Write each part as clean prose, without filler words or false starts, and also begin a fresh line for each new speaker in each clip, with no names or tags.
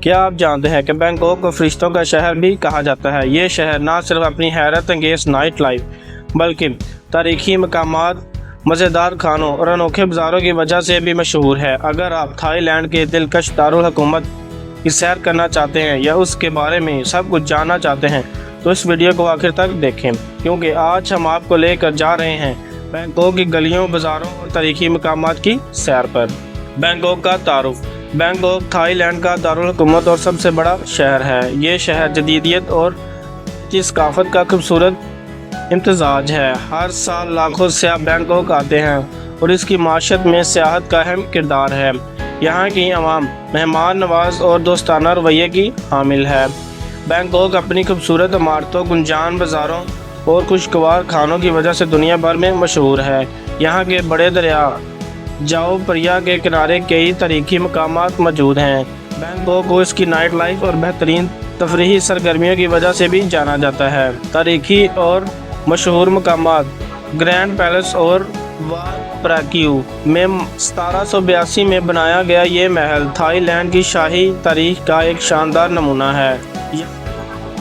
क्या आप जानते हैं कि बैंकॉक को फरिश्तों का शहर भी कहा जाता है। ये शहर न सिर्फ अपनी हैरत अंगेज नाइट लाइफ बल्कि तारीखी मकामात, मज़ेदार खानों और अनोखे बाज़ारों की वजह से भी मशहूर है। अगर आप थाईलैंड के दिलकश दारुल हुकूमत की सैर करना चाहते हैं या उसके बारे में सब कुछ जानना चाहते हैं तो इस वीडियो को आखिर तक देखें, क्योंकि आज हम आपको लेकर जा रहे हैं बैंकॉक की गलियों, बाज़ारों और तारीखी मकामात की सैर पर। बैंकॉक का तारुफ। बैंकॉक थाईलैंड का दारुल हुकूमत और सबसे बड़ा शहर है। ये शहर जदीदियत और सकाफत का खूबसूरत इम्तजाज है। हर साल लाखों सयाह बैंकॉक आते हैं और इसकी माशत में सियाहत का अहम किरदार है। यहाँ की आवाम मेहमान नवाज और दोस्ताना रवैये की हामिल है। बैंकॉक अपनी खूबसूरत इमारतों, गुंजान बाज़ारों और खुशगवार खानों की वजह से दुनिया भर में मशहूर है। यहाँ के बड़े दरिया जाओ परिया के किनारे कई तारीखी मकामात मौजूद हैं। बैंकॉक को इसकी नाइट लाइफ और बेहतरीन तफरीही सरगर्मियों की वजह से भी जाना जाता है। तारीखी और मशहूर मकामात। ग्रैंड पैलेस और वार प्राक्यू में 1782 में बनाया गया ये महल थाईलैंड की शाही तारीख का एक शानदार नमूना है।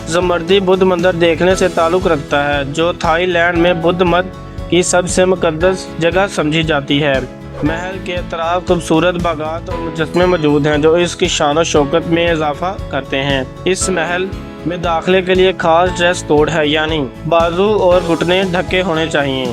ज़मर्दी बुद्ध मंदिर देखने से ताल्लुक़ रखता है, जो थाईलैंड में बुद्ध मत की सबसे मुक़द्दस जगह समझी जाती है। महल के अतराफ खूबसूरत बागात और मुजस्मे मौजूद हैं जो इसकी शान और शौकत में इजाफा करते हैं। इस महल में दाखिले के लिए खास ड्रेस कोड है, यानी बाजू और घुटने ढके होने चाहिए।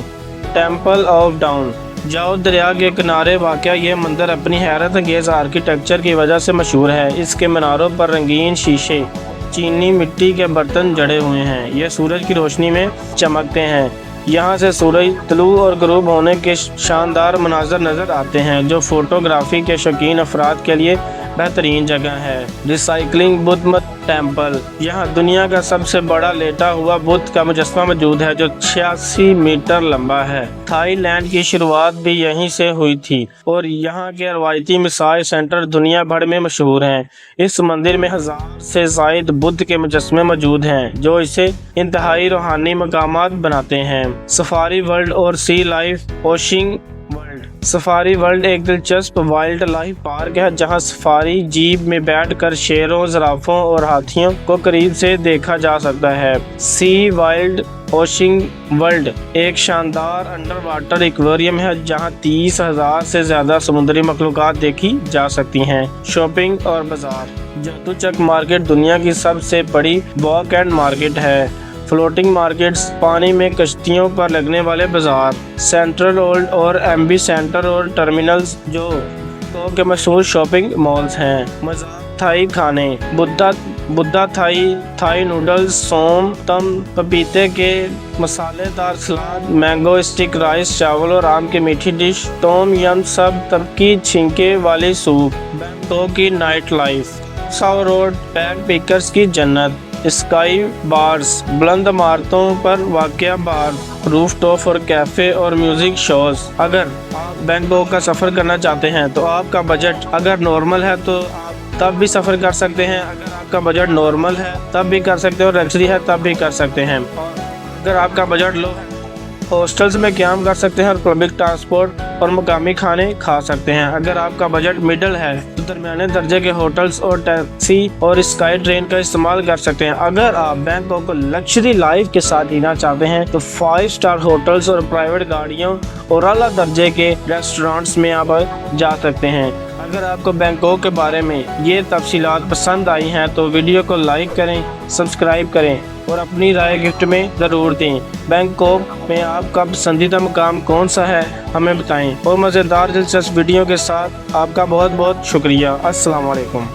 Temple of down. जाओ दरिया के किनारे वाक़या ये मंदिर अपनी हैरत अंगेज़ आर्किटेक्चर की वजह से मशहूर है। इसके मीनारों पर रंगीन शीशे, चीनी मिट्टी के बर्तन जड़े हुए हैं। ये सूरज की रोशनी में चमकते हैं। यहाँ से सूरज तुलू और ग़ुरूब होने के शानदार मनाज़र नज़र आते हैं, जो फ़ोटोग्राफ़ी के शौकीन अफराद के लिए बेहतरीन जगह है। रिसाइकलिंग बुद्ध मत टेम्पल। यहाँ दुनिया का सबसे बड़ा लेटा हुआ बुद्ध का मुजस्मा मौजूद है, जो 86 मीटर लंबा है। थाईलैंड की शुरुआत भी यहीं से हुई थी और यहाँ के रवायती मिसाई सेंटर दुनिया भर में मशहूर हैं। इस मंदिर में 1000 से ज़ायद बुद्ध के मुजस्मे मौजूद हैं, जो इसे इंतहाई रूहानी मकामात बनाते हैं। सफारी वर्ल्ड और सी लाइफ ओशिंग वर्ल्ड। सफारी वर्ल्ड एक दिलचस्प वाइल्ड लाइफ पार्क है, जहां सफारी जीप में बैठकर शेरों, ज़राफ़ों और हाथियों को करीब से देखा जा सकता है। सी वाइल्ड ओशिंग वर्ल्ड एक शानदार अंडर वाटर एक्वेरियम है, जहां 30,000 से ज़्यादा समुद्री मखलूक़ात देखी जा सकती हैं। शॉपिंग और बाज़ार। जादूचक मार्केट दुनिया की सबसे बड़ी वॉक एंड मार्केट है। फ्लोटिंग मार्केट्स, पानी में कश्तियों पर लगने वाले बाजार, सेंट्रल ओल्ड और एम्बी सेंटर और टर्मिनल्स जो के मशहूर शॉपिंग मॉल्स हैं। मज़ा थाई खाने। बुद्धा थाई, थाई नूडल्स, सोम तम, पपीते के मसालेदार सलाद, मैंगो स्टिक राइस, चावल और आम की मीठी डिश, टोम यम सब तबकी छिंके वाली सूप। बैंकॉक की नाइट लाइफ। साउ रोड पैक पिकर्स की जन्नत। स्काई बार्स, बुलंद इमारतों पर वाक़या बार, रूफटॉप और कैफ़े और म्यूज़िक शोज़। अगर आप बैंकॉक का सफ़र करना चाहते हैं तो आपका बजट अगर नॉर्मल है तो आप तब भी सफ़र कर सकते हैं। अगर आपका बजट नॉर्मल है तब भी कर सकते हैं और लग्जरी है तब भी कर सकते हैं। अगर आपका बजट लो है, हॉस्टल्स में क़याम कर सकते हैं और पब्लिक ट्रांसपोर्ट और मकामी खाने खा सकते हैं। अगर आपका बजट मिडल है तो दरमियाने दर्जे के होटल्स और टैक्सी और स्काई ट्रेन का इस्तेमाल कर सकते हैं। अगर आप बैंकॉक को लग्जरी लाइफ के साथ जीना चाहते हैं तो 5 स्टार होटल्स और प्राइवेट गाड़ियों और आला दर्जे के रेस्टोरेंट्स में आप जा सकते हैं। अगर आपको बैंकॉक के बारे में ये तफसीलात पसंद आई हैं तो वीडियो को लाइक करें, सब्सक्राइब करें और अपनी राय गिफ्ट में ज़रूर दें। बैंकॉक में आपका पसंदीदा मकाम कौन सा है हमें बताएं और मज़ेदार दिलचस्प वीडियो के साथ आपका बहुत बहुत शुक्रिया। अस्सलाम वालेकुम।